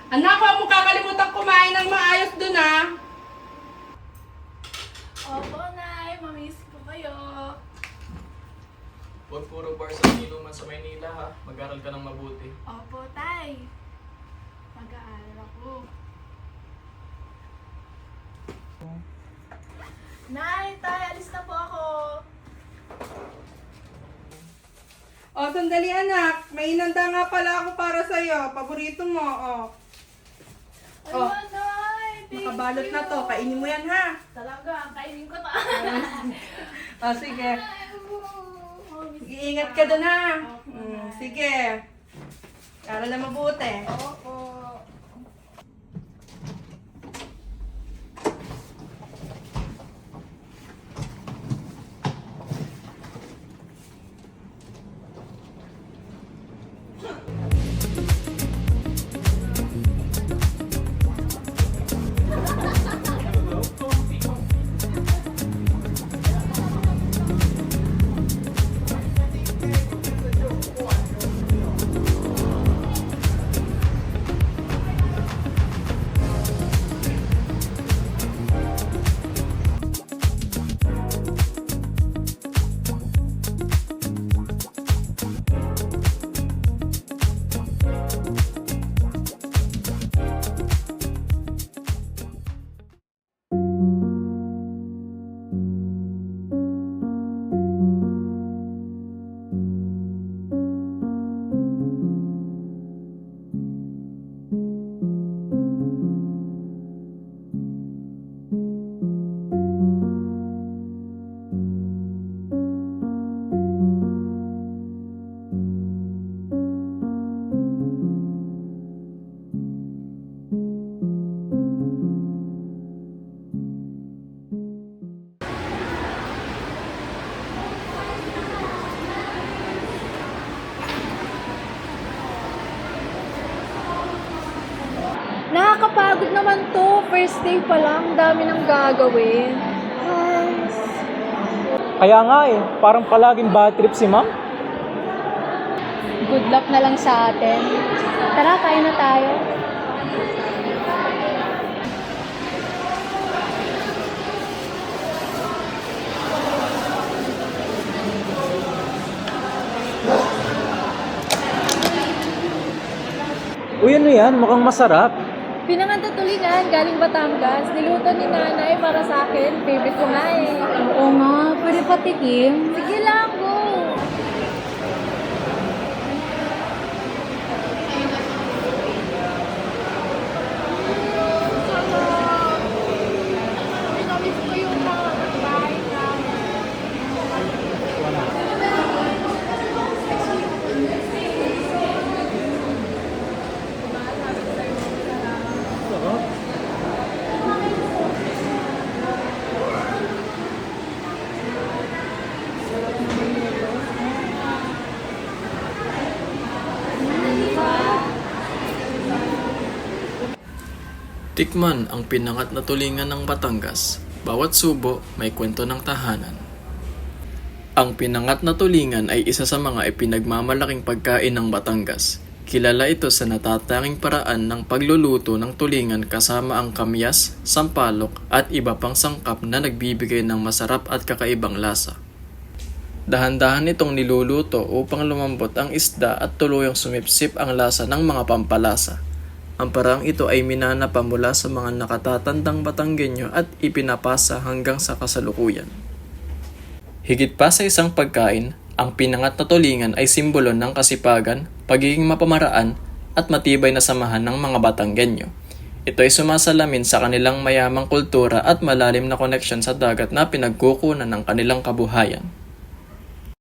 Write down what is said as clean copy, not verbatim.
Anak, huwag mo kakalimutan kumain ng maayos dun, ah. Opo, Nay. Mamiss ko kayo. Huwag puro bar sa inuman sa Maynila ha. Mag-aral ka ng mabuti. Opo, Tay. Mag-aaral ako. Nay, Tay, alis na po ako. O, sandali anak. May inanda nga pala ako para sa'yo. Paborito mo, o. Ano, Oh. Nay? Thank Nakabalot na you. to. Kainin mo yan, ha? Talaga, kainin ko to. O, sige. Iingat ka dun, ha? Sige. Aral na mabuti. Opo. Nakakapagod naman to. First day pa lang, dami nang gagawin. Ay, Kaya nga parang palaging bad trip si ma'am. good luck na lang sa atin. Tara, kain na tayo. Uy, ano yan? Mukhang masarap. Pinangantatulingan, galing Batangas. Niluto ni nanay para sa akin. Favorite ko nga eh. Oo nga, pwede patikim. Sige lang, go. Tikman ang pinangat na tulingan ng Batangas. Bawat subo may kwento ng tahanan. Ang pinangat na tulingan ay isa sa mga ipinagmamalaking pagkain ng Batangas. Kilala ito sa natatanging paraan ng pagluluto ng tulingan kasama ang kamyas, sampalok at iba pang sangkap na nagbibigay ng masarap at kakaibang lasa. Dahan-dahan itong niluluto upang lumambot ang isda at tuluyang sumipsip ang lasa ng mga pampalasa. Ang paraang ito ay minanapa mula sa mga nakatatandang Batanggenyo at ipinapasa hanggang sa kasalukuyan. Higit pa sa isang pagkain, ang pinangat na tulingan ay simbolo ng kasipagan, pagiging mapamaraan at matibay na samahan ng mga Batanggenyo. Ito ay sumasalamin sa kanilang mayamang kultura at malalim na koneksyon sa dagat na pinagkukunan ng kanilang kabuhayan.